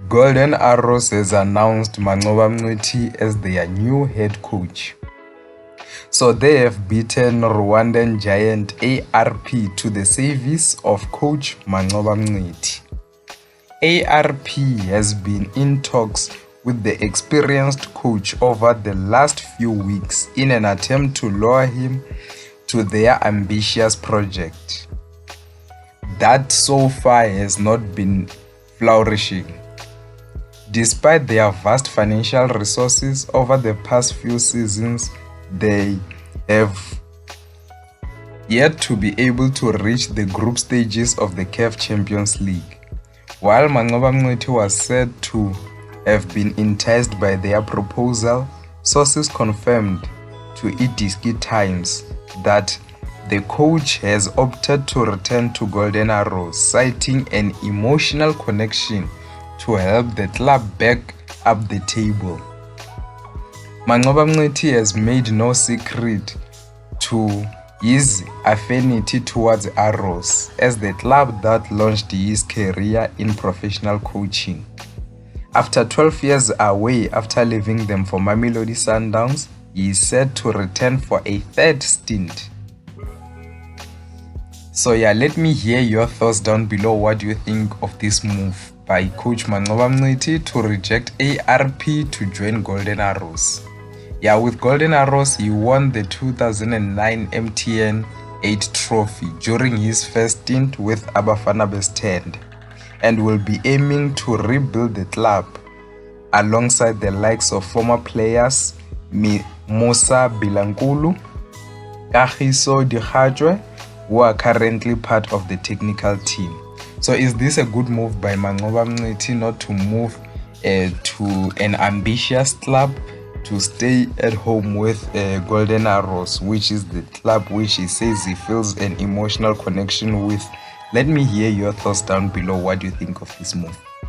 Golden Arrows has announced Manqoba Mngqithi as their new head coach. So they have beaten Rwandan giant ARP to the service of coach Manqoba Mngqithi. ARP has been in talks with the experienced coach over the last few weeks in an attempt to lure him to their ambitious project that so far has not been flourishing. Despite their vast financial resources over the past few seasons, they have yet to be able to reach the group stages of the CAF Champions League. While Manqoba Mngqithi was said to have been enticed by their proposal, sources confirmed to Idiski Times that the coach has opted to return to Golden Arrows, citing an emotional connection to help the club back up the table. Manqoba Mngqithi has made no secret to his affinity towards Arrows as the club that launched his career in professional coaching. After 12 years away after leaving them for Mamelodi Sundowns, he is set to return for a third stint. So yeah, let me hear your thoughts down below. What do you think of this move by coach Manqoba Mngqithi to reject ARP to join Golden Arrows? Yeah, with Golden Arrows, he won the 2009 MTN 8 trophy during his first stint with Abafana Bastard and will be aiming to rebuild the club alongside the likes of former players Musa Bilankulu, Kagiso Dikhatjwe, who are currently part of the technical team. So is this a good move by Manqoba Mngqithi not to move to an ambitious club, to stay at home with Golden Arrows, which is the club which he says he feels an emotional connection with? Let me hear your thoughts down below. What do you think of this move?